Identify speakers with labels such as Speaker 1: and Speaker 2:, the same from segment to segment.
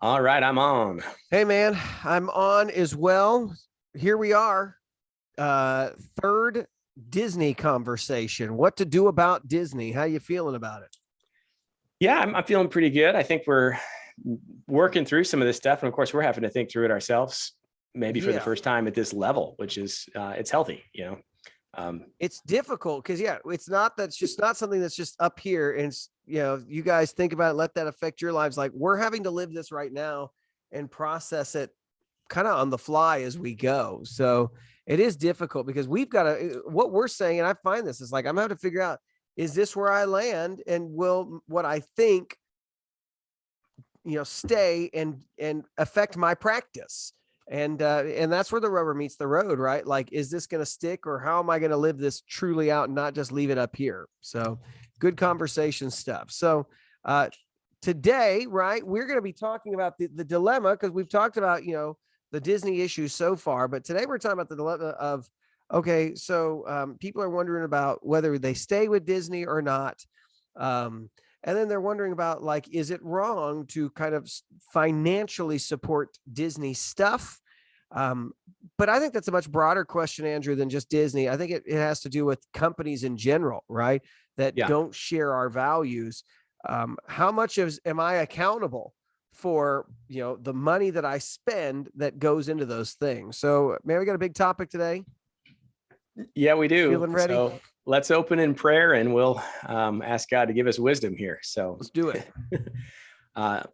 Speaker 1: All right, I'm on.
Speaker 2: Hey man, I'm on as well. Here we are. Third Disney conversation. What to do about Disney? How you feeling about it?
Speaker 1: Yeah, I'm feeling pretty good. I think we're working through some of this stuff, and of course, we're having to think through it ourselves, maybe for the
Speaker 2: Yeah.
Speaker 1: first time at this level, which is it's healthy,
Speaker 2: It's difficult because it's not that's just not something that's just up here and you guys think about it, let that affect your lives. Like we're having to live this right now and process it kind of on the fly as we go. So it is difficult because we've got to what we're saying, and I find this is like I'm having to figure out, is this where I land, and will what I think stay and affect my practice? And that's where the rubber meets the road, right? Like, is this going to stick, or how am I going to live this truly out and not just leave it up here? So good conversation stuff. So today, right, we're going to be talking about the dilemma, because we've talked about the Disney issue so far, but today we're talking about the dilemma of, okay, so people are wondering about whether they stay with Disney or not. And then they're wondering about, like, is it wrong to kind of financially support Disney stuff? But I think that's a much broader question, Andrew, than just Disney. I think it has to do with companies in general, right? That don't share our values. How much am I accountable for, the money that I spend that goes into those things? So, man, we got a big topic today.
Speaker 1: Yeah, we do.
Speaker 2: Feeling ready?
Speaker 1: So let's open in prayer, and we'll ask God to give us wisdom here. So
Speaker 2: let's do it.
Speaker 1: The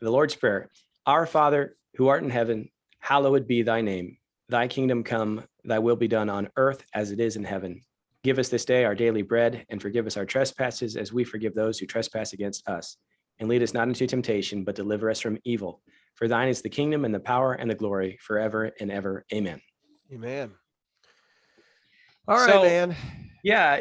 Speaker 1: Lord's Prayer. Our Father, who art in heaven, hallowed be thy name. Thy kingdom come, thy will be done on earth as it is in heaven. Give us this day our daily bread, and forgive us our trespasses as we forgive those who trespass against us. And lead us not into temptation, but deliver us from evil. For thine is the kingdom and the power and the glory forever and ever. Amen.
Speaker 2: Amen. All right, man.
Speaker 1: Yeah,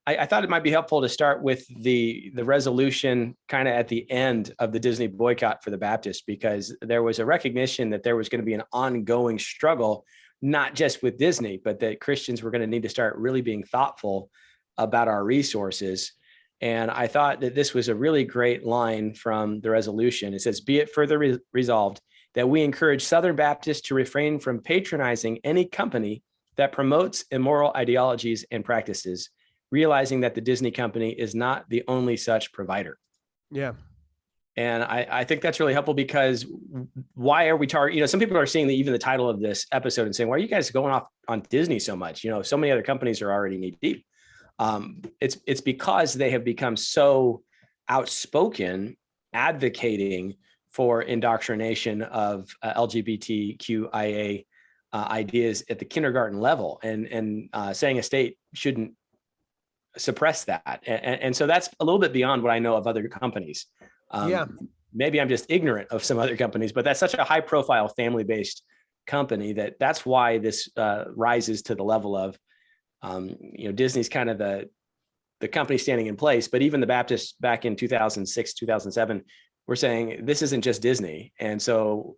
Speaker 1: I thought it might be helpful to start with the resolution kind of at the end of the Disney boycott for the Baptists, because there was a recognition that there was going to be an ongoing struggle, not just with Disney, but that Christians were going to need to start really being thoughtful about our resources. And I thought that this was a really great line from the resolution. It says, "Be it further resolved that we encourage Southern Baptists to refrain from patronizing any company that promotes immoral ideologies and practices, realizing that the Disney company is not the only such provider."
Speaker 2: Yeah.
Speaker 1: And I think that's really helpful, because why are we targeting, some people are seeing even the title of this episode and saying, why are you guys going off on Disney so much? So many other companies are already knee deep. It's because they have become so outspoken advocating for indoctrination of LGBTQIA ideas at the kindergarten level, and saying a state shouldn't suppress that. And so that's a little bit beyond what I know of other companies. Maybe I'm just ignorant of some other companies, but that's such a high profile family-based company that's why this rises to the level of, Disney's kind of the company standing in place. But even the Baptists back in 2006, 2007, were saying this isn't just Disney. And so,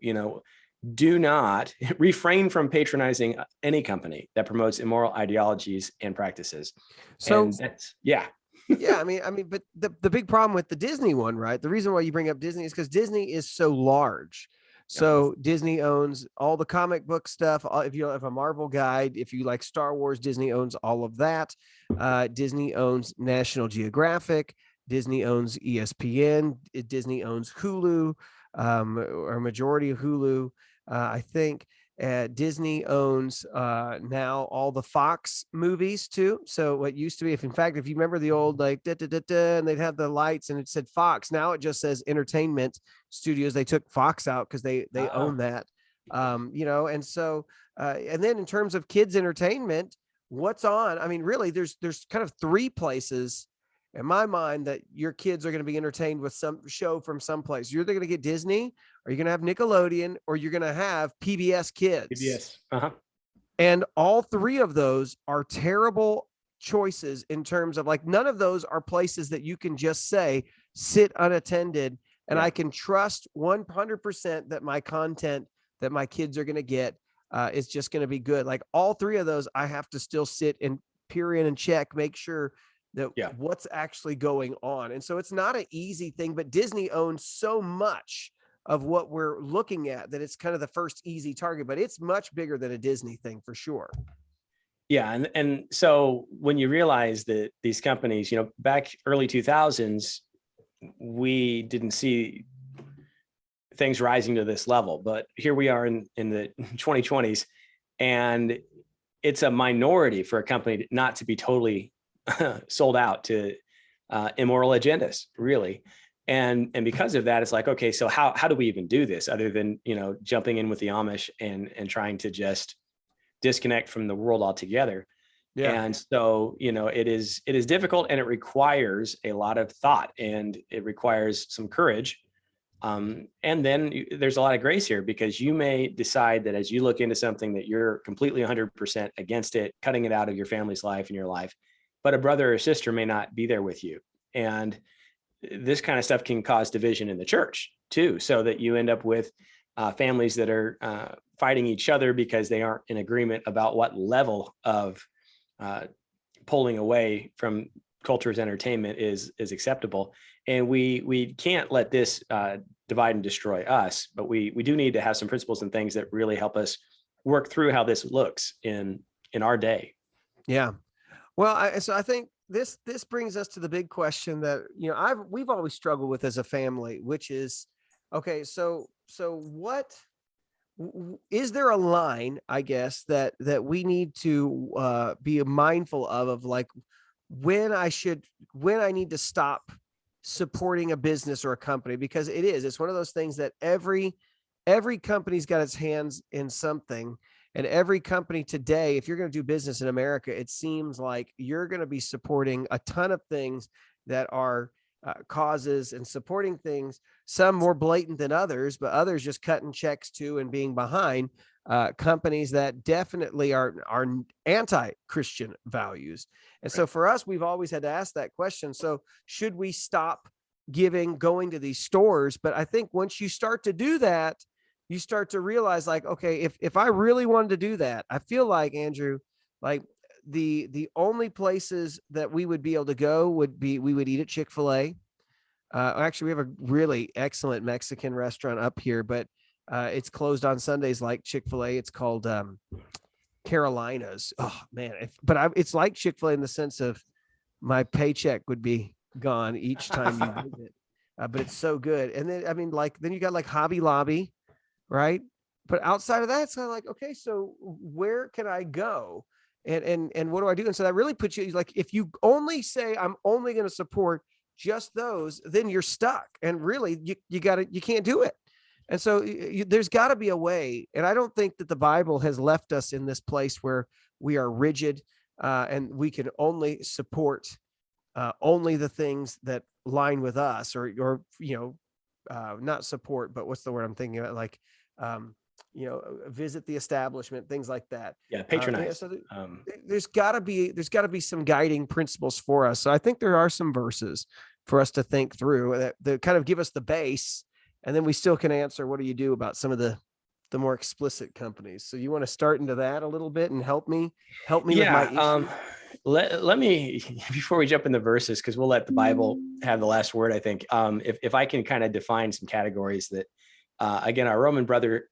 Speaker 1: do not refrain from patronizing any company that promotes immoral ideologies and practices.
Speaker 2: So
Speaker 1: yeah.
Speaker 2: I mean, but the big problem with the Disney one, right? The reason why you bring up Disney is because Disney is so large. So Disney owns all the comic book stuff. If you have a Marvel guide, if you like Star Wars, Disney owns all of that. Disney owns National Geographic. Disney owns ESPN. Disney owns Hulu, or majority of Hulu. I think Disney owns now all the Fox movies too. So what used to be, if you remember the old like and they'd have the lights and it said Fox, now it just says Entertainment Studios. They took Fox out because they own that. And so and then in terms of kids entertainment, what's on? I mean, really, there's kind of three places in my mind that your kids are going to be entertained with some show from someplace. You're either going to get Disney, or you're going to have Nickelodeon, or you're going to have PBS Kids.
Speaker 1: PBS.
Speaker 2: And all three of those are terrible choices in terms of, like, none of those are places that you can just say, sit unattended, and I can trust 100% that my content that my kids are going to get is just going to be good. Like, all three of those, I have to still sit and peer in and check, make sure that what's actually going on. And so it's not an easy thing, but Disney owns so much of what we're looking at, that it's kind of the first easy target, but it's much bigger than a Disney thing for sure.
Speaker 1: Yeah. And so when you realize that these companies, back early 2000s, we didn't see things rising to this level, but here we are in the 2020s, and it's a minority for a company not to be totally sold out to immoral agendas, really. And because of that, it's like, okay, so how do we even do this other than, jumping in with the Amish and trying to just disconnect from the world altogether?
Speaker 2: Yeah.
Speaker 1: And so, it is difficult, and it requires a lot of thought, and it requires some courage. And then there's a lot of grace here, because you may decide that as you look into something that you're completely 100% against it, cutting it out of your family's life and your life, but a brother or sister may not be there with you. And this kind of stuff can cause division in the church too, so that you end up with families that are fighting each other because they aren't in agreement about what level of pulling away from culture's entertainment is acceptable. And we can't let this divide and destroy us, but we do need to have some principles and things that really help us work through how this looks in our day.
Speaker 2: Yeah. Well, so I think this brings us to the big question that, we've always struggled with as a family, which is, okay, so what is there a line, I guess, that we need to be mindful of like when I need to stop supporting a business or a company? Because it's one of those things that every company's got its hands in something. And every company today, if you're going to do business in America, it seems like you're going to be supporting a ton of things that are causes, and supporting things, some more blatant than others, but others just cutting checks to and being behind companies that definitely are anti-Christian values. And so for us, we've always had to ask that question. So should we stop going to these stores? But I think once you start to do that, you start to realize, like, okay, if I really wanted to do that, I feel like, Andrew, like the only places that we would be able to go would be, we would eat at Chick-fil-A. Actually, we have a really excellent Mexican restaurant up here, but it's closed on Sundays like Chick-fil-A. It's called Carolina's. Oh man. It's like Chick-fil-A in the sense of my paycheck would be gone each time you visit. But it's so good. And then, then you got like Hobby Lobby, right? But outside of that, it's kind of like, okay, so where can I go? And what do I do? And so that really puts you, like, if you only say, I'm only going to support just those, then you're stuck. And really you can't do it. And so there's got to be a way. And I don't think that the Bible has left us in this place where we are rigid and we can only support only the things that line with us, or not support, but what's the word I'm thinking about? Like, visit the establishment, things like that.
Speaker 1: Yeah, patronize.
Speaker 2: So there's got to be some guiding principles for us. So I think there are some verses for us to think through that kind of give us the base, and then we still can answer, what do you do about some of the more explicit companies? So you want to start into that a little bit and help me with my issue?
Speaker 1: Let me, before we jump in the verses, because we'll let the Bible have the last word, I think, if I can kind of define some categories that, again, our Roman brothers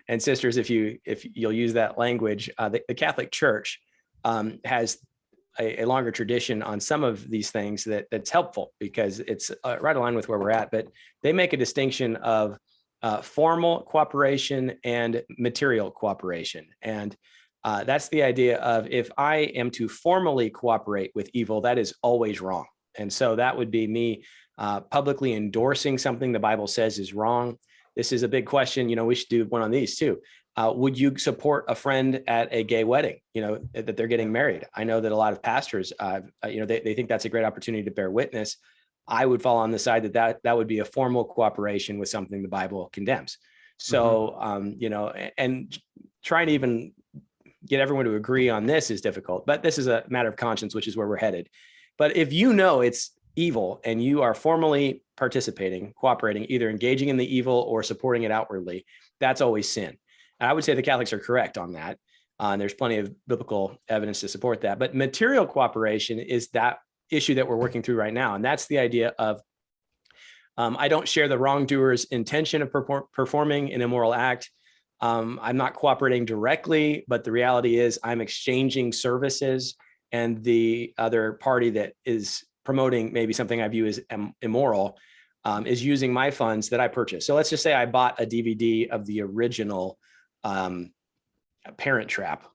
Speaker 1: and sisters, if you'll use that language, the Catholic Church has a longer tradition on some of these things that's helpful, because it's right aligned with where we're at. But they make a distinction of formal cooperation and material cooperation. And that's the idea of, if I am to formally cooperate with evil, that is always wrong. And so that would be me publicly endorsing something the Bible says is wrong. This is a big question. We should do one on these too. Would you support a friend at a gay wedding, that they're getting married? I know that a lot of pastors, they think that's a great opportunity to bear witness. I would fall on the side that would be a formal cooperation with something the Bible condemns. So, and trying to even get everyone to agree on this is difficult, but this is a matter of conscience, which is where we're headed. But if it's evil and you are formally participating, cooperating, either engaging in the evil or supporting it outwardly, that's always sin. And I would say the Catholics are correct on that. And there's plenty of biblical evidence to support that. But material cooperation is that issue that we're working through right now. And that's the idea of I don't share the wrongdoer's intention of performing an immoral act. I'm not cooperating directly, but the reality is I'm exchanging services, and the other party that is promoting maybe something I view as immoral is using my funds that I purchased. So let's just say I bought a DVD of the original Parent Trap.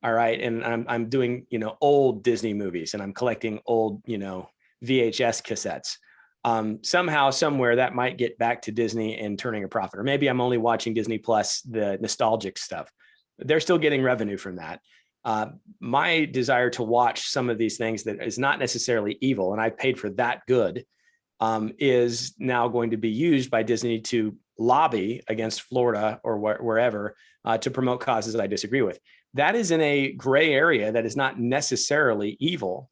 Speaker 1: All right. And I'm doing, old Disney movies, and I'm collecting old, VHS cassettes. Somehow, somewhere that might get back to Disney and turning a profit. Or maybe I'm only watching Disney Plus, the nostalgic stuff. They're still getting revenue from that. My desire to watch some of these things that is not necessarily evil, and I paid for that good, is now going to be used by Disney to lobby against Florida or wherever to promote causes that I disagree with. That is in a gray area that is not necessarily evil,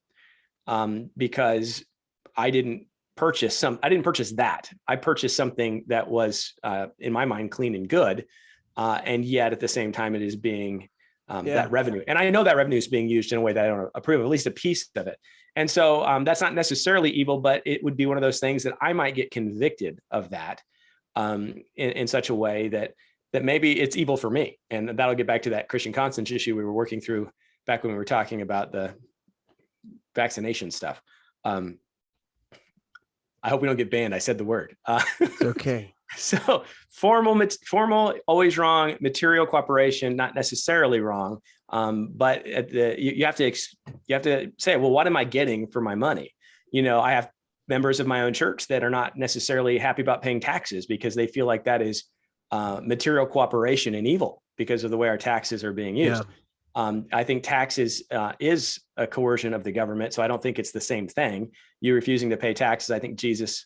Speaker 1: because I didn't purchase that. I purchased something that was, in my mind, clean and good. And yet at the same time, it is being that revenue. And I know that revenue is being used in a way that I don't approve of, at least a piece of it. And so that's not necessarily evil, but it would be one of those things that I might get convicted of that in such a way that maybe it's evil for me. And that'll get back to that Christian conscience issue we were working through back when we were talking about the vaccination stuff. I hope we don't get banned. I said the word.
Speaker 2: It's okay.
Speaker 1: So formal, always wrong. Material cooperation, not necessarily wrong. But you have to say, well, what am I getting for my money? I have members of my own church that are not necessarily happy about paying taxes because they feel like that is material cooperation and evil because of the way our taxes are being used. Yeah. I think taxes is a coercion of the government. So I don't think it's the same thing. You refusing to pay taxes. I think Jesus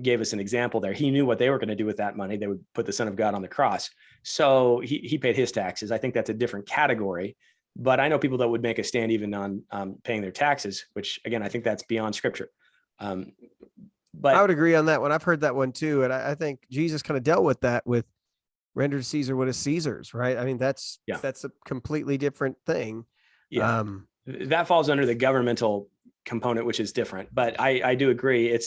Speaker 1: gave us an example there. He knew what they were going to do with that money. They would put the Son of God on the cross. So he paid his taxes. I think that's a different category. But I know people that would make a stand even on paying their taxes, which again, I think that's beyond scripture. But
Speaker 2: I would agree on that one. I've heard that one too. And I think Jesus kind of dealt with that with render to Caesar what is Caesar's, right? I mean, that's a completely different thing.
Speaker 1: Yeah. That falls under the governmental component, which is different, but I do agree.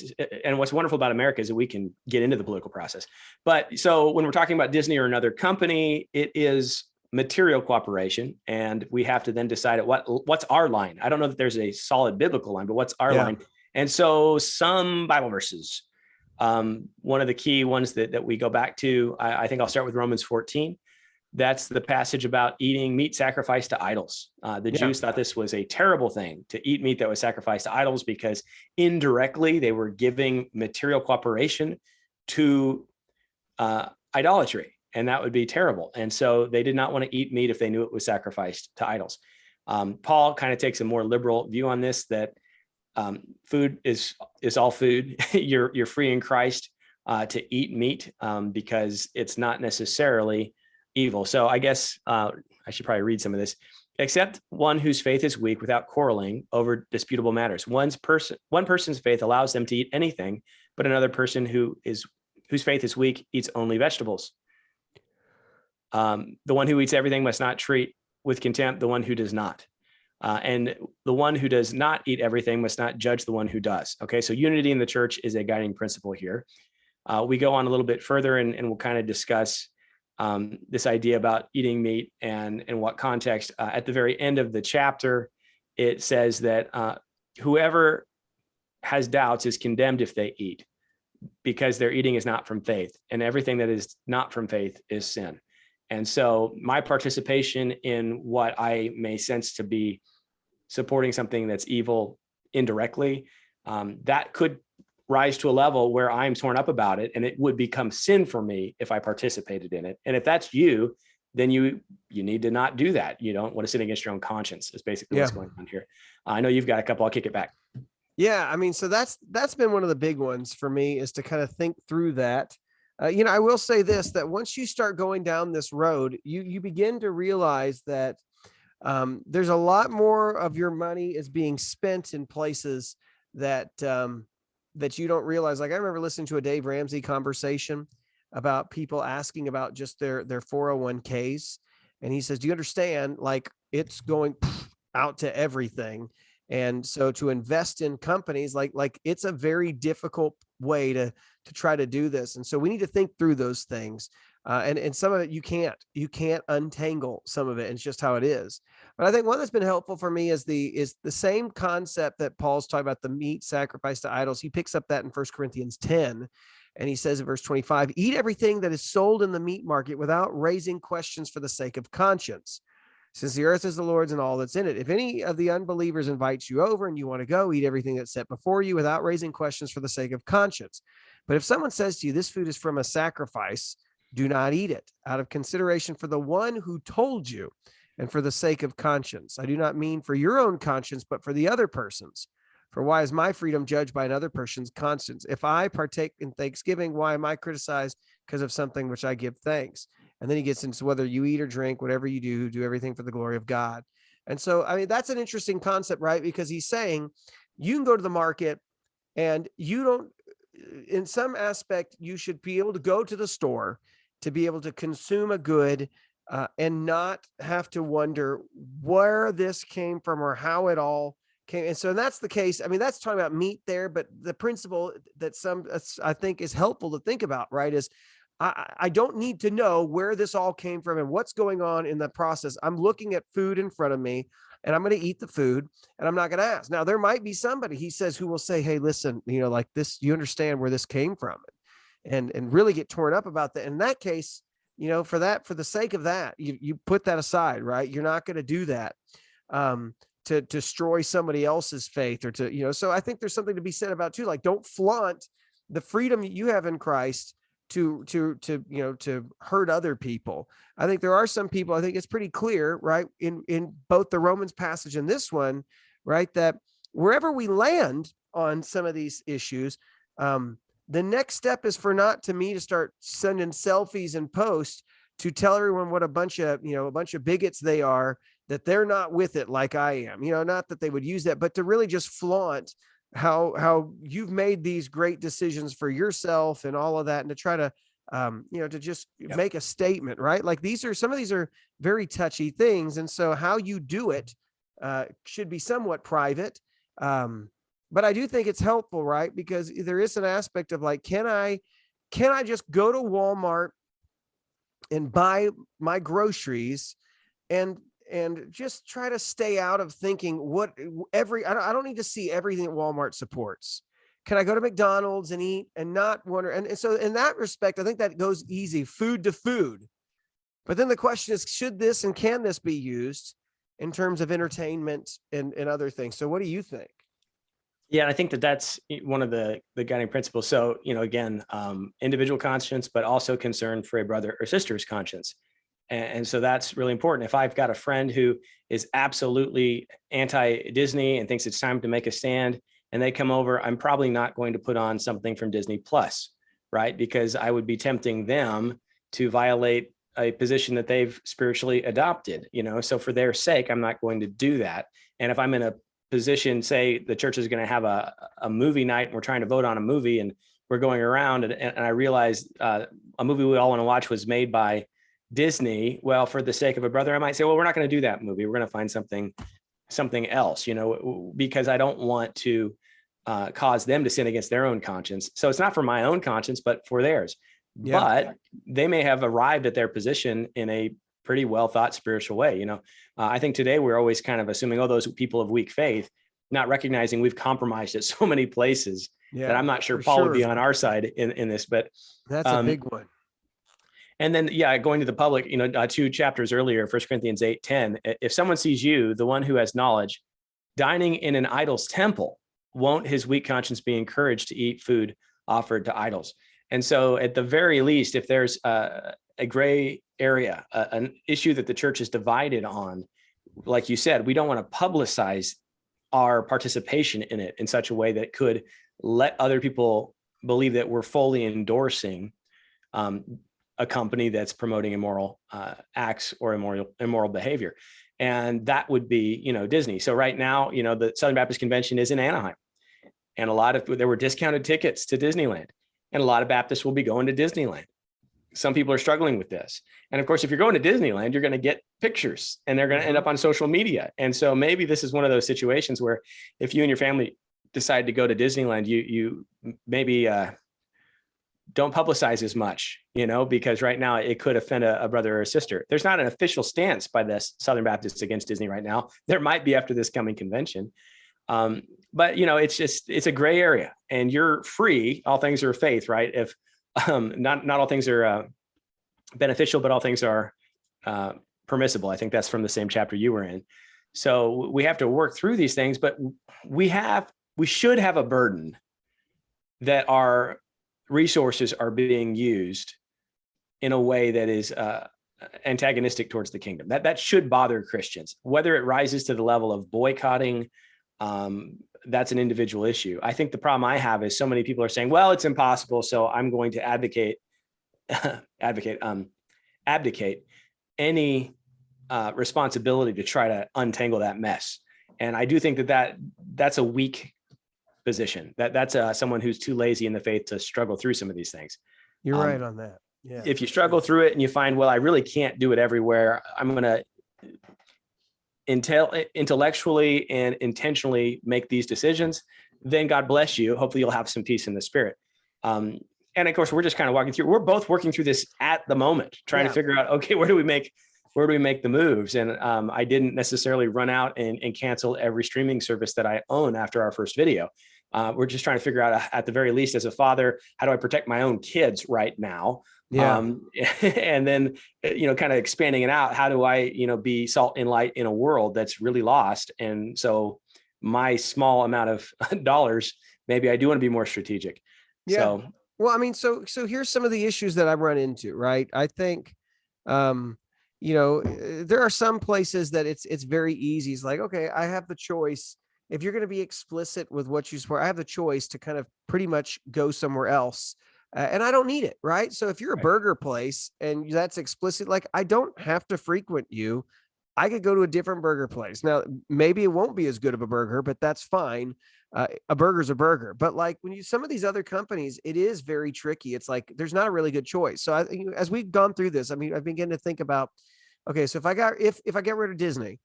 Speaker 1: And what's wonderful about America is that we can get into the political process. But so when we're talking about Disney or another company, it is material cooperation. And we have to then decide what's our line. I don't know that there's a solid biblical line, but what's our line? And so some Bible verses, one of the key ones that we go back to, I think I'll start with Romans 14. That's the passage about eating meat sacrificed to idols. The Jews thought this was a terrible thing to eat meat that was sacrificed to idols because indirectly they were giving material cooperation to idolatry, and that would be terrible. And so they did not want to eat meat if they knew it was sacrificed to idols. Paul kind of takes a more liberal view on this, that food is all food. You're free in Christ to eat meat because it's not necessarily evil. So I guess I should probably read some of this. Except one whose faith is weak without quarreling over disputable matters. One person's faith allows them to eat anything, but another person whose faith is weak eats only vegetables. The one who eats everything must not treat with contempt the one who does not. And the one who does not eat everything must not judge the one who does. Okay, so unity in the church is a guiding principle here. We go on a little bit further and we'll kind of discuss this idea about eating meat and in what context. At the very end of the chapter, it says that whoever has doubts is condemned if they eat, because their eating is not from faith, and everything that is not from faith is sin. And so my participation in what I may sense to be supporting something that's evil indirectly, that could rise to a level where I'm torn up about it, and it would become sin for me if I participated in it. And if that's you, then you need to not do that. You don't want to sin against your own conscience is basically what's going on here. I know you've got a couple. I'll kick it back.
Speaker 2: Yeah. I mean, so that's been one of the big ones for me, is to kind of think through that. I will say this, that once you start going down this road, you begin to realize that there's a lot more of your money is being spent in places that you don't realize. Like I remember listening to a Dave Ramsey conversation about people asking about just their 401ks. And he says, do you understand? Like it's going out to everything. And so to invest in companies, like it's a very difficult way to try to do this. And so we need to think through those things. And some of it you can't untangle some of it. It's just how it is. But I think one that's been helpful for me is the same concept that Paul's talking about, the meat sacrificed to idols. He picks up that in 1 Corinthians 10. And he says in verse 25, eat everything that is sold in the meat market without raising questions for the sake of conscience, since the earth is the Lord's and all that's in it. If any of the unbelievers invites you over and you want to go, eat everything that's set before you without raising questions for the sake of conscience. But if someone says to you, this food is from a sacrifice, do not eat it out of consideration for the one who told you and for the sake of conscience. I do not mean for your own conscience, but for the other person's. For why is my freedom judged by another person's conscience? If I partake in thanksgiving, why am I criticized because of something which I give thanks? And then he gets into whether you eat or drink, whatever you do everything for the glory of God. And so, I mean, that's an interesting concept, right? Because he's saying you can go to the market and you don't, in some aspect, you should be able to go to the store to be able to consume a good and not have to wonder where this came from or how it all came. And so that's the case. I mean, that's talking about meat there, but the principle that I think is helpful to think about, right, is I don't need to know where this all came from and what's going on in the process. I'm looking at food in front of me and I'm going to eat the food and I'm not going to ask. Now, there might be somebody, he says, who will say, hey, listen, like this, you understand where this came from, and really get torn up about that. In that case, for the sake of that, you put that aside, right? You're not going to do that to destroy somebody else's faith or to, so I think there's something to be said about too, like, don't flaunt the freedom you have in Christ to hurt other people. I think there are some people, I think it's pretty clear, right, in both the Romans passage and this one, right, that wherever we land on some of these issues, the next step is for not to me to start sending selfies and posts to tell everyone what a bunch of bigots they are, that they're not with it like I am, not that they would use that, but to really just flaunt how you've made these great decisions for yourself and all of that, and to try to to just make a statement, right? Like some of these are very touchy things, and so how you do it should be somewhat private, but I do think it's helpful, right? Because there is an aspect of like, can I just go to Walmart and buy my groceries and just try to stay out of thinking I don't need to see everything that Walmart supports. Can I go to McDonald's and eat and not wonder? And so in that respect, I think that goes easy, food to food. But then the question is, should this and can this be used in terms of entertainment and other things? So what do you think?
Speaker 1: Yeah, I think that's one of the guiding principles. So, again, individual conscience, but also concern for a brother or sister's conscience. And so that's really important. If I've got a friend who is absolutely anti-Disney and thinks it's time to make a stand, and they come over, I'm probably not going to put on something from Disney Plus, right? Because I would be tempting them to violate a position that they've spiritually adopted, so for their sake, I'm not going to do that. And if I'm in a position, say the church is going to have a movie night and we're trying to vote on a movie and we're going around and I realize a movie we all want to watch was made by Disney. Well, for the sake of a brother, I might say, well, we're not going to do that movie. We're going to find something else, because I don't want to cause them to sin against their own conscience. So it's not for my own conscience, but for theirs. Yeah. But they may have arrived at their position in a pretty well thought spiritual way. I think today we're always kind of assuming, those people of weak faith, not recognizing we've compromised at so many places that I'm not sure Paul would be on our side in this, but
Speaker 2: that's a big one.
Speaker 1: And then, going to the public, 2 chapters earlier, 1 Corinthians 8:10, if someone sees you, the one who has knowledge, dining in an idol's temple, won't his weak conscience be encouraged to eat food offered to idols? And so at the very least, if there's a gray area, an issue that the church is divided on, like you said, we don't want to publicize our participation in it in such a way that could let other people believe that we're fully endorsing a company that's promoting immoral acts or immoral behavior. And that would be, Disney. So right now, the Southern Baptist Convention is in Anaheim, and there were discounted tickets to Disneyland, and a lot of Baptists will be going to Disneyland. Some people are struggling with this. And of course, if you're going to Disneyland, you're going to get pictures and they're going to end up on social media. And so maybe this is one of those situations where if you and your family decide to go to Disneyland, you maybe don't publicize as much, because right now it could offend a brother or a sister. There's not an official stance by the Southern Baptists against Disney right now. There might be after this coming convention. But it's a gray area, and you're free. All things are faith, right? If not all things are beneficial, but all things are permissible. I think that's from the same chapter you were in. So we have to work through these things, but we should have a burden that our resources are being used in a way that is antagonistic towards the kingdom. That should bother Christians. Whether it rises to the level of boycotting, that's an individual issue. I think the problem I have is so many people are saying, well, it's impossible, so I'm going to abdicate any responsibility to try to untangle that mess. And I do think that's a weak position. That's someone who's too lazy in the faith to struggle through some of these things.
Speaker 2: You're right on that. Yeah.
Speaker 1: If you struggle through it and you find, well, I really can't do it everywhere, I'm going to intellectually and intentionally make these decisions, then God bless you. Hopefully you'll have some peace in the spirit. And of course, we're just kind of walking through, we're both working through this at the moment, trying to figure out, okay, where do we make the moves? And I didn't necessarily run out and cancel every streaming service that I own after our first video. We're just trying to figure out, at the very least, as a father, how do I protect my own kids right now? Yeah. And then, kind of expanding it out. How do I, be salt and light in a world that's really lost? And so my small amount of dollars, maybe I do want to be more strategic.
Speaker 2: Yeah.
Speaker 1: So,
Speaker 2: well, I mean, so here's some of the issues that I run into, right? I think, there are some places that it's very easy. It's like, okay, I have the choice. If you're going to be explicit with what you support, I have the choice to kind of pretty much go somewhere else. And I don't need it, right? So if you're a burger place and that's explicit, like, I don't have to frequent you. I could go to a different burger place. Now, maybe it won't be as good of a burger, but that's fine. A burger's a burger. But like when some of these other companies, it is very tricky. It's like, there's not a really good choice. So as we've gone through this, I mean, I've been getting to think about, okay, so if I get rid of Disney,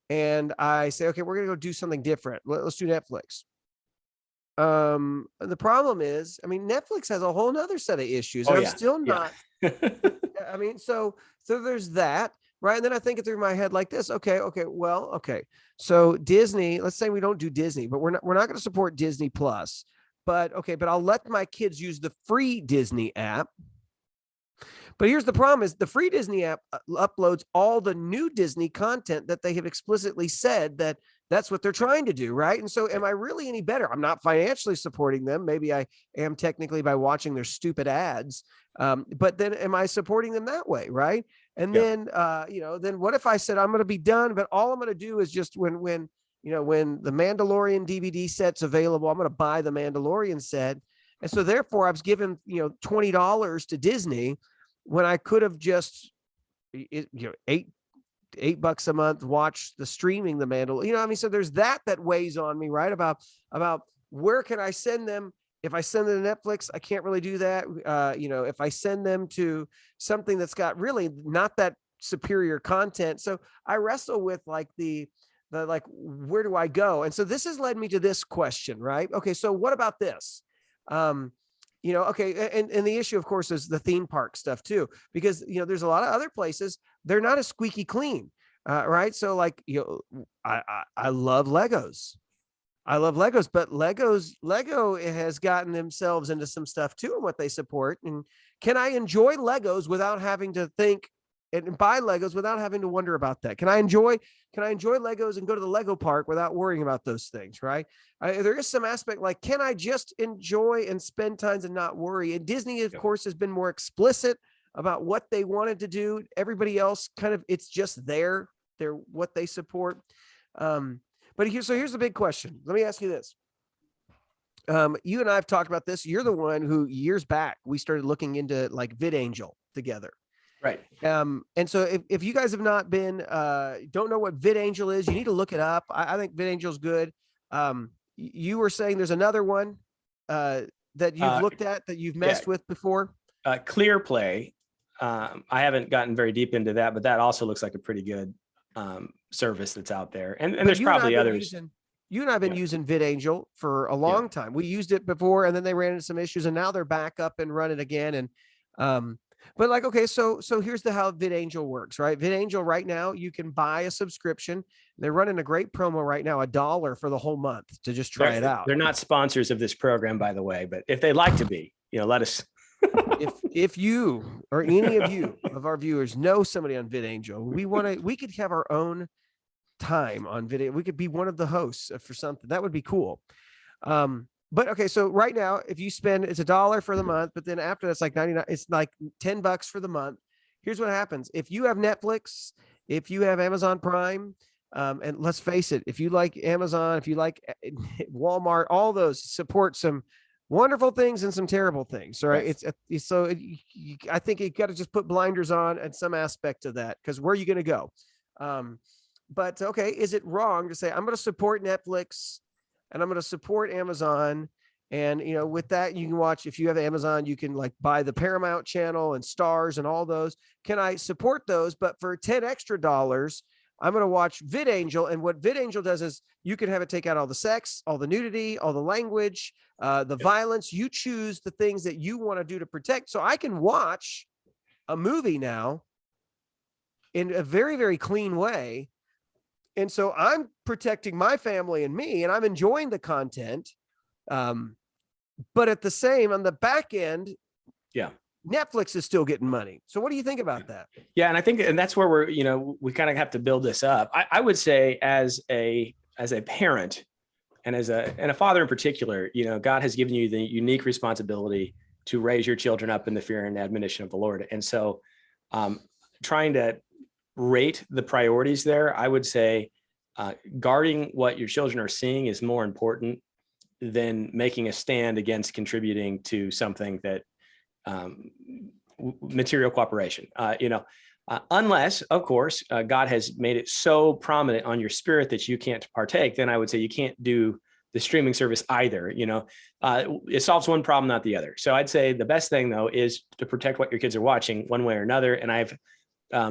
Speaker 2: and I say, okay, we're going to go do something different. Let's do Netflix. The problem is, I mean, Netflix has a whole nother set of issues. And I'm still not, I mean, so there's that, right? And then I think it through my head like this. Okay. So Disney, let's say we don't do Disney, but we're not going to support Disney Plus, but I'll let my kids use the free Disney app. But here's the problem is the free Disney app uploads all the new Disney content that they have explicitly said that's what they're trying to do, right? And so am I really any better? I'm not financially supporting them. Maybe I am technically by watching their stupid ads. But then am I supporting them that way, right? And then, then what if I said I'm going to be done, but all I'm going to do is just when the Mandalorian DVD set's available, I'm going to buy the Mandalorian set. And so therefore I was given, $20 to Disney when I could have just, $8 a month, watch the streaming, the Mandalorian, so there's that weighs on me, right? About where can I send them? If I send them to Netflix, I can't really do that. If I send them to something that's got really not that superior content. So I wrestle with like the where do I go? And so this has led me to this question, right? Okay. So what about this? Okay. And the issue, of course, is the theme park stuff too, because, there's a lot of other places, they're not as squeaky clean. Right. So like, I love Legos. But Lego has gotten themselves into some stuff too, and what they support. And can I enjoy Legos without having to think and buy Legos without having to wonder about that? Can I enjoy Legos and go to the Lego park without worrying about those things? Right. There is some aspect like, can I just enjoy and spend times and not worry? And Disney, of course, has been more explicit about what they wanted to do. Everybody else kind of, it's just they're what they support. But here's the big question. Let me ask you this. You and I have talked about this. You're the one who years back, we started looking into like VidAngel together.
Speaker 1: Right.
Speaker 2: And so if you guys have not been, don't know what VidAngel is, you need to look it up. I think VidAngel is good. You were saying there's another one that you've looked at that you've messed with before.
Speaker 1: ClearPlay. I haven't gotten very deep into that, but that also looks like a pretty good service that's out there. And there's probably others.
Speaker 2: You and I have been using VidAngel for a long time. We used it before, and then they ran into some issues, and now they're back up and running again. And but like, okay, so here's how VidAngel works, right? VidAngel right now, you can buy a subscription. They're running a great promo right now, $1 for the whole month to just try it out.
Speaker 1: They're not sponsors of this program, by the way, but if they'd like to be, let us.
Speaker 2: if you or any of you of our viewers know somebody on VidAngel, we could have our own time on video. We could be one of the hosts for something that would be cool. But okay, so right now, if you spend, it's $1 for the month, but then after that's like 99, it's like $10 for the month. Here's what happens. If you have Netflix, if you have Amazon Prime, and let's face it, if you like Amazon, if you like Walmart, all those support some wonderful things and some terrible things. Right. It's so I think you got to just put blinders on at some aspect of that, because where are you going to go? But okay, is it wrong to say I'm going to support Netflix and I'm going to support Amazon? And with that, you can watch, if you have Amazon, you can like buy the Paramount channel and Stars and all those. Can I support those? But for $10 extra, I'm going to watch VidAngel. And what VidAngel does is you can have it take out all the sex, all the nudity, all the language, the violence. You choose the things that you want to do to protect. So I can watch a movie now in a very, very clean way. And so I'm protecting my family and me, and I'm enjoying the content. But at the same, on the back end, Netflix is still getting money. So what do you think about that?
Speaker 1: Yeah. And I think, and that's where we kind of have to build this up. I would say as a parent and as a father in particular, God has given you the unique responsibility to raise your children up in the fear and admonition of the Lord. And so trying to rate the priorities there, I would say guarding what your children are seeing is more important than making a stand against contributing to something that material cooperation, unless of course God has made it so prominent on your spirit that you can't partake, then I would say you can't do the streaming service either. It solves one problem, not the other. So I'd say the best thing though is to protect what your kids are watching one way or another. And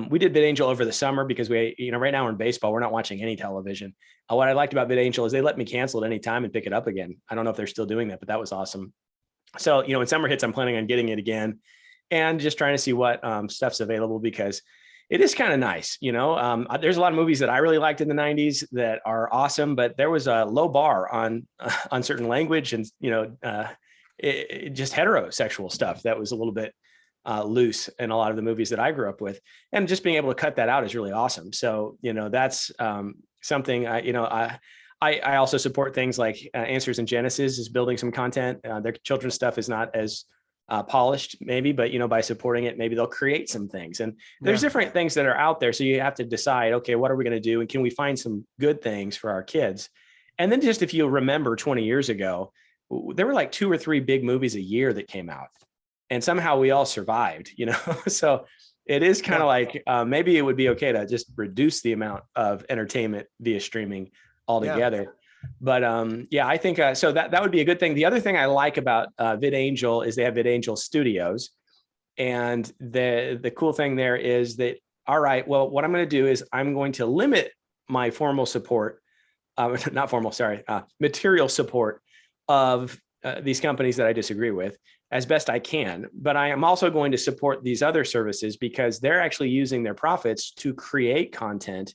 Speaker 1: we did VidAngel over the summer because right now we're in baseball, we're not watching any television. What I liked about VidAngel is they let me cancel at any time and pick it up again. I don't know if they're still doing that, but that was awesome. So, when summer hits, I'm planning on getting it again and just trying to see what stuff's available, because it is kind of nice. There's a lot of movies that I really liked in the 90s that are awesome, but there was a low bar on certain language and, just heterosexual stuff that was a little bit loose in a lot of the movies that I grew up with, and just being able to cut that out is really awesome. So, that's something I also support things like Answers in Genesis is building some content. Their children's stuff is not as polished maybe, but by supporting it, maybe they'll create some things. And there's different things that are out there. So you have to decide, okay, what are we going to do? And can we find some good things for our kids? And then just, if you remember 20 years ago, there were like 2 or 3 big movies a year that came out, and somehow we all survived, so it is kind of like maybe it would be okay to just reduce the amount of entertainment via streaming altogether. But I think so that would be a good thing. The other thing I like about VidAngel is they have VidAngel Studios, and the cool thing there is that, all right, well, what I'm going to do is I'm going to limit my material support of these companies that I disagree with as best I can. But I am also going to support these other services because they're actually using their profits to create content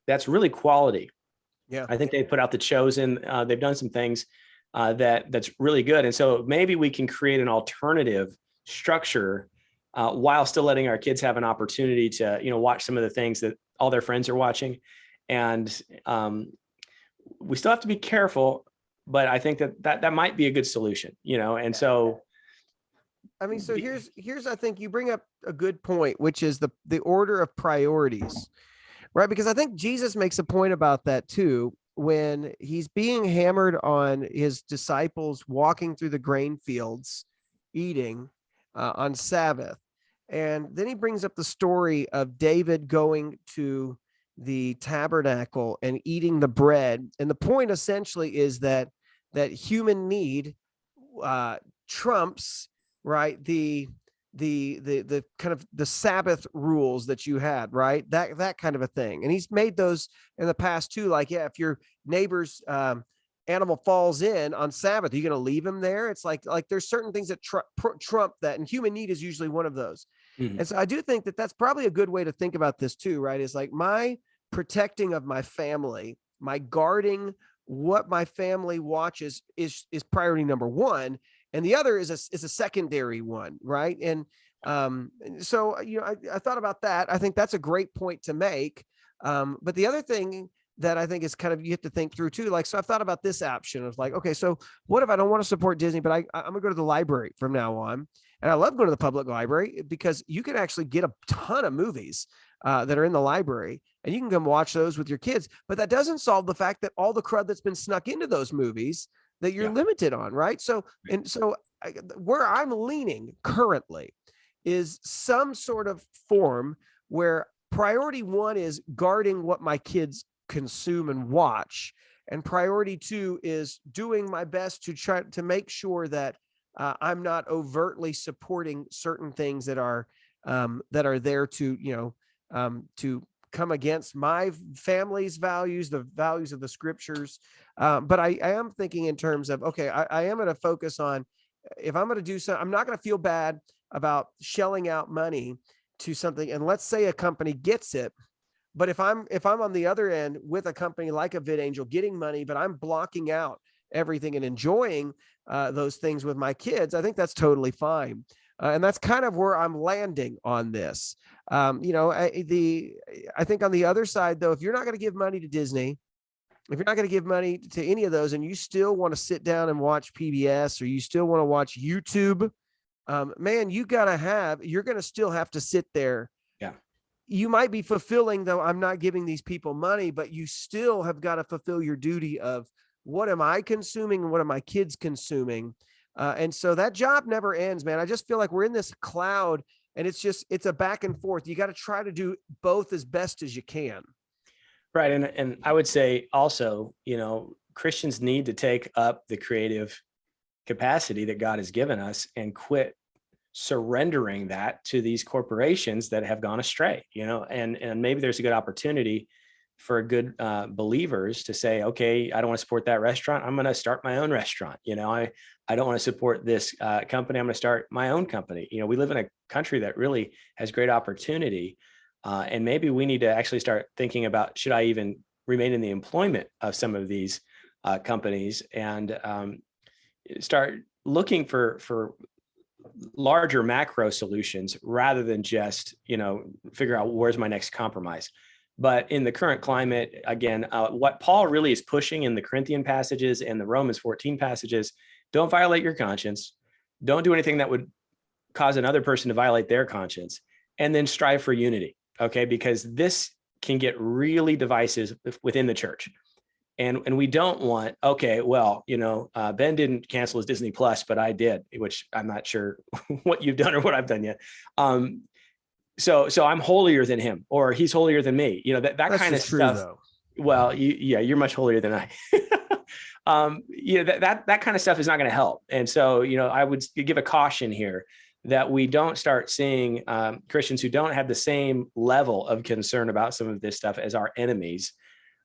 Speaker 1: that's really quality. Yeah, I think they put out The Chosen. They've done some things that's really good. And so maybe we can create an alternative structure while still letting our kids have an opportunity to, watch some of the things that all their friends are watching. And we still have to be careful, but I think that might be a good solution, and so.
Speaker 2: I mean, so here's, I think you bring up a good point, which is the order of priorities, right? Because I think Jesus makes a point about that too, when he's being hammered on his disciples walking through the grain fields, eating on Sabbath. And then he brings up the story of David going to the tabernacle and eating the bread. And the point essentially is that human need trumps, right, the the kind of the Sabbath rules that you had, right? That kind of a thing. And he's made those in the past too. Like, yeah, if your neighbor's animal falls in on Sabbath, are you going to leave him there? It's like there's certain things that trump that, and human need is usually one of those.
Speaker 1: Mhm.
Speaker 2: And so I do think that that's probably a good way to think about this too, right? Is like my protecting of my family, my guarding what my family watches is priority number one, and the other is a secondary one, right? And so I thought about that. I think that's a great point to make. But the other thing that I think is kind of, you have to think through too. Like, so I've thought about this option of like, okay, so what if I don't want to support Disney, but I'm gonna go to the library from now on. And I love going to the public library because you can actually get a ton of movies that are in the library, and you can come watch those with your kids. But that doesn't solve the fact that all the crud that's been snuck into those movies that you're limited on, right? So, and so where I'm leaning currently is some sort of form where priority one is guarding what my kids consume and watch, and priority two is doing my best to try to make sure that I'm not overtly supporting certain things that are there to to come against my family's values, the values of the scriptures. But I am thinking in terms of, okay, I am going to focus on, if I'm going to do something, I'm not going to feel bad about shelling out money to something. And let's say a company gets it, but if I'm on the other end with a company like a VidAngel getting money, but I'm blocking out everything and enjoying those things with my kids, I think that's totally fine. And that's kind of where I'm landing on this. I think on the other side, though, if you're not going to give money to Disney, if you're not going to give money to any of those, and you still want to sit down and watch PBS, or you still want to watch YouTube, man, you're going to still have to sit there.
Speaker 1: Yeah.
Speaker 2: You might be fulfilling, though, I'm not giving these people money, but you still have got to fulfill your duty of, what am I consuming and what are my kids consuming? And so that job never ends, man. I just feel like we're in this cloud, and it's a back and forth. You got to try to do both as best as you can.
Speaker 1: Right. And I would say also, Christians need to take up the creative capacity that God has given us and quit surrendering that to these corporations that have gone astray, and maybe there's a good opportunity for good believers to say, okay, I don't want to support that restaurant. I'm going to start my own restaurant. I don't want to support this company. I'm going to start my own company. We live in a country that really has great opportunity. And maybe we need to actually start thinking about, should I even remain in the employment of some of these companies, and start looking for larger macro solutions rather than just, figure out where's my next compromise. But in the current climate, again, what Paul really is pushing in the Corinthian passages and the Romans 14 passages, don't violate your conscience. Don't do anything that would cause another person to violate their conscience, and then strive for unity. Okay. Because this can get really divisive within the church. And we don't want, okay, well, Ben didn't cancel his Disney Plus, but I did, which I'm not sure what you've done or what I've done yet. So I'm holier than him, or he's holier than me. That kind of
Speaker 2: true,
Speaker 1: stuff.
Speaker 2: though.
Speaker 1: Well, you're much holier than I. That kind of stuff is not going to help. And so, I would give a caution here that we don't start seeing Christians who don't have the same level of concern about some of this stuff as our enemies.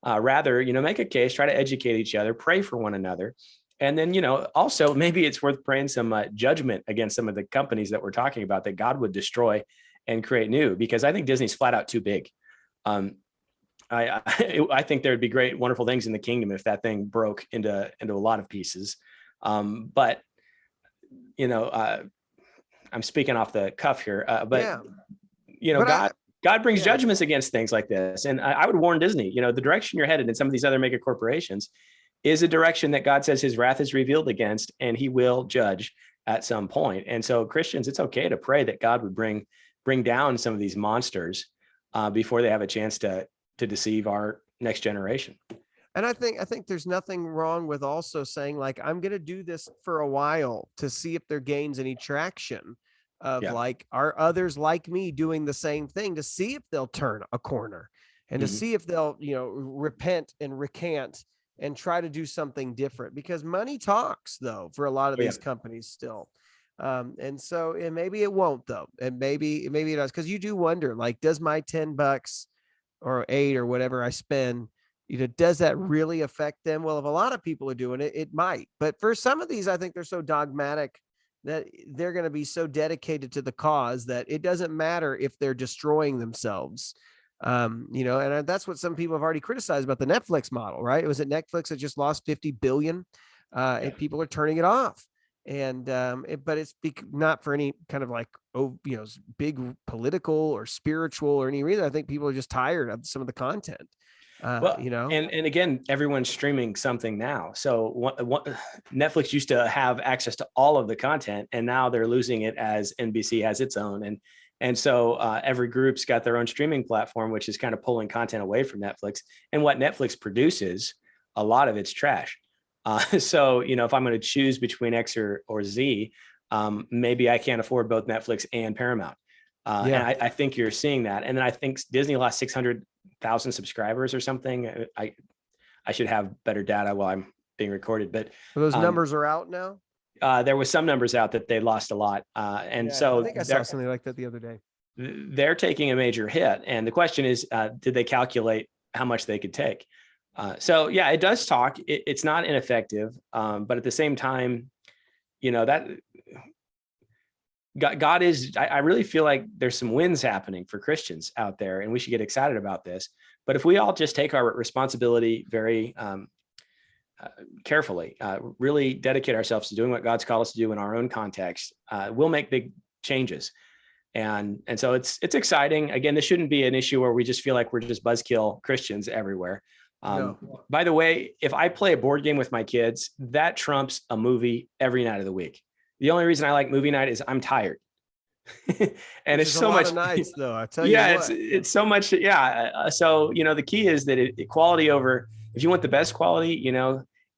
Speaker 1: Rather, make a case, try to educate each other, pray for one another. And then, also maybe it's worth praying some judgment against some of the companies that we're talking about, that God would destroy and create new, because I think Disney's flat out too big. I think there'd be great, wonderful things in the kingdom if that thing broke into a lot of pieces. But I'm speaking off the cuff here, but God brings judgments against things like this. And I would warn Disney, the direction you're headed in some of these other mega corporations is a direction that God says his wrath is revealed against, and he will judge at some point. And so Christians, it's okay to pray that God would bring down some of these monsters before they have a chance to deceive our next generation.
Speaker 2: And I think there's nothing wrong with also saying, like, I'm going to do this for a while to see if there gains any traction of like, are others like me doing the same thing, to see if they'll turn a corner and to see if they'll, repent and recant and try to do something different, because money talks, though, for a lot of these companies still. And so, and maybe it won't though. And maybe it does. Cause you do wonder, like, does my $10 or 8 or whatever I spend, does that really affect them? Well, if a lot of people are doing it, it might. But for some of these, I think they're so dogmatic that they're going to be so dedicated to the cause that it doesn't matter if they're destroying themselves. And that's what some people have already criticized about the Netflix model, right? It was at Netflix that just lost 50 billion, and people are turning it off. And but it's not for any kind of like big political or spiritual or any reason. I think people are just tired of some of the content.
Speaker 1: Well, and again, everyone's streaming something now. So Netflix used to have access to all of the content, and now they're losing it as NBC has its own. And so every group's got their own streaming platform, which is kind of pulling content away from Netflix. And what Netflix produces, a lot of it's trash. So, if I'm going to choose between X or Z, maybe I can't afford both Netflix and Paramount. And I think you're seeing that. And then I think Disney lost 600,000 subscribers or something. I should have better data while I'm being recorded, but
Speaker 2: those numbers are out now.
Speaker 1: There was some numbers out that they lost a lot. So
Speaker 2: I think I saw something like that the other day.
Speaker 1: They're taking a major hit. And the question is, did they calculate how much they could take? So yeah, it does talk. It's not ineffective. But at the same time, that God is, I really feel like there's some wins happening for Christians out there, and we should get excited about this. But if we all just take our responsibility very carefully, really dedicate ourselves to doing what God's called us to do in our own context, we'll make big changes. And so it's exciting. Again, this shouldn't be an issue where we just feel like we're just buzzkill Christians everywhere.
Speaker 2: No.
Speaker 1: By the way, if I play a board game with my kids, that trumps a movie every night of the week. The only reason I like movie night is I'm tired. And it's so much
Speaker 2: nights though. I tell you what.
Speaker 1: It's so much. Yeah. So, the key is that quality over, if you want the best quality,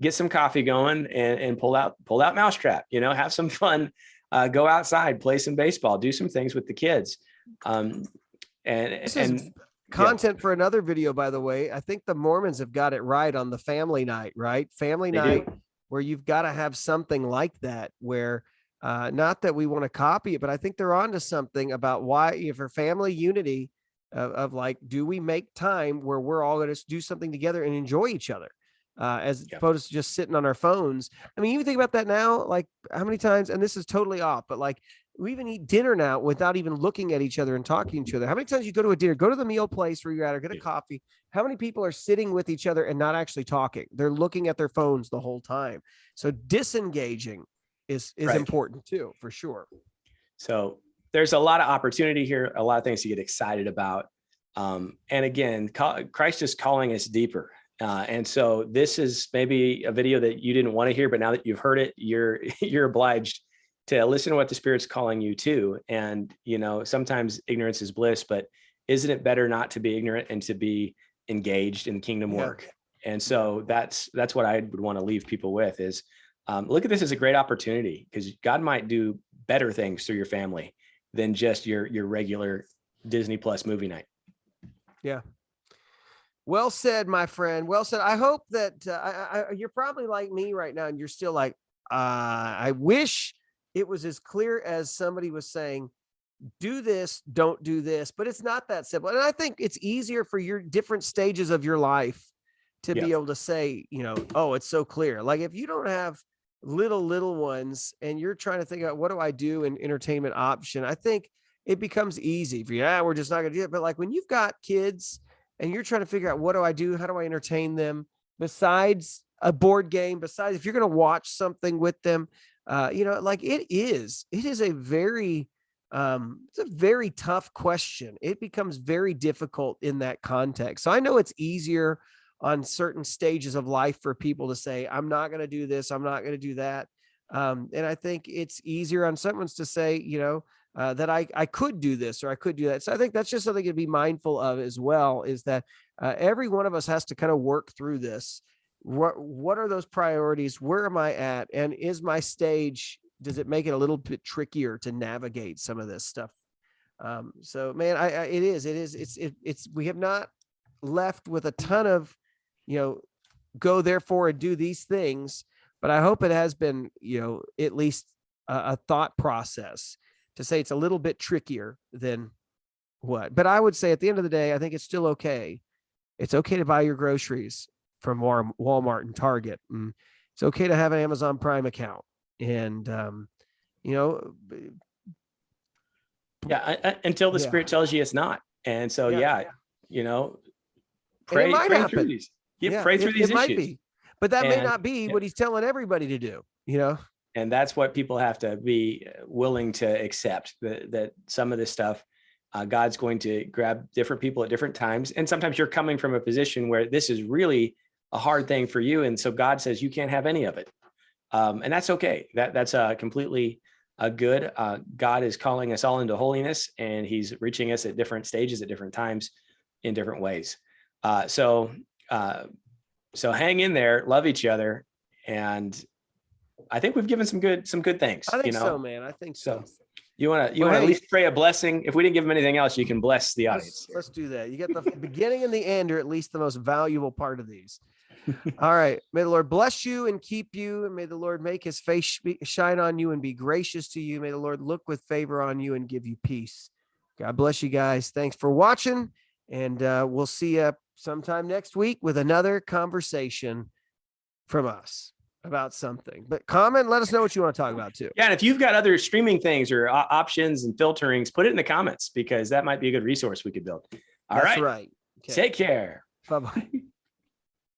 Speaker 1: get some coffee going and pull out Mousetrap, have some fun, go outside, play some baseball, do some things with the kids.
Speaker 2: Content for another video, by the way. I think the Mormons have got it right on the family night, right? Family night, where you've got to have something like that, where not that we want to copy it, but I think they're onto something about why, for family unity of like, do we make time where we're all going to do something together and enjoy each other as opposed to just sitting on our phones. I mean, you think about that now, like how many times, and this is totally off, but like, we even eat dinner now without even looking at each other and talking to each other. How many times you go to a dinner, go to the meal place where you're at or get a coffee? How many people are sitting with each other and not actually talking? They're looking at their phones the whole time. So disengaging is important too, for sure.
Speaker 1: So there's a lot of opportunity here, a lot of things to get excited about. And again, Christ is calling us deeper. And so this is maybe a video that you didn't want to hear, but now that you've heard it, you're obliged to listen to what the Spirit's calling you to. And, sometimes ignorance is bliss, but isn't it better not to be ignorant and to be engaged in kingdom work? And so that's what I would want to leave people with is, look at this as a great opportunity, because God might do better things through your family than just your regular Disney Plus movie night.
Speaker 2: Yeah. Well said, my friend. Well said. I hope that you're probably like me right now, and you're still like, I wish it was as clear as somebody was saying, do this, don't do this, but it's not that simple. And I think it's easier for your different stages of your life to be able to say, oh, it's so clear. Like if you don't have little ones and you're trying to think about what do I do in entertainment option, I think it becomes easy for you. We're just not going to do it. But like when you've got kids and you're trying to figure out what do I do? How do I entertain them besides a board game, besides if you're going to watch something with them, like it is a very, it's a very tough question. It becomes very difficult in that context. So I know it's easier on certain stages of life for people to say, I'm not going to do this. I'm not going to do that. And I think it's easier on someone's to say, that I could do this or I could do that. So I think that's just something to be mindful of as well, is that every one of us has to kind of work through this. What are those priorities? Where am I at? And is my stage, does it make it a little bit trickier to navigate some of this stuff? So man, we have not left with a ton of, go therefore and do these things, but I hope it has been, at least a thought process to say it's a little bit trickier than what. But I would say at the end of the day, I think it's still okay. It's okay to buy your groceries from Walmart and Target, and it's okay to have an Amazon Prime account. And
Speaker 1: until the Spirit tells you it's not. And so, pray through these. Pray through these issues. Might be,
Speaker 2: but that may not be what he's telling everybody to do,
Speaker 1: And that's what people have to be willing to accept, that some of this stuff, God's going to grab different people at different times. And sometimes you're coming from a position where this is really a hard thing for you. And so God says you can't have any of it. And that's okay. That's completely good. God is calling us all into holiness, and he's reaching us at different stages at different times in different ways. So hang in there, love each other. And I think we've given some good things.
Speaker 2: I think so, man. I think so.
Speaker 1: You want to at least pray a blessing. If we didn't give them anything else, you can bless the audience.
Speaker 2: Let's do that. You get the beginning and the end, or at least the most valuable part of these. All right. May the Lord bless you and keep you. And may the Lord make his face shine on you and be gracious to you. May the Lord look with favor on you and give you peace. God bless you guys. Thanks for watching. And we'll see you sometime next week with another conversation from us about something. But comment, let us know what you want to talk about too.
Speaker 1: Yeah. And if you've got other streaming things or options and filterings, put it in the comments, because that might be a good resource we could build. All right.
Speaker 2: That's right.
Speaker 1: Okay. Take care.
Speaker 2: Bye-bye.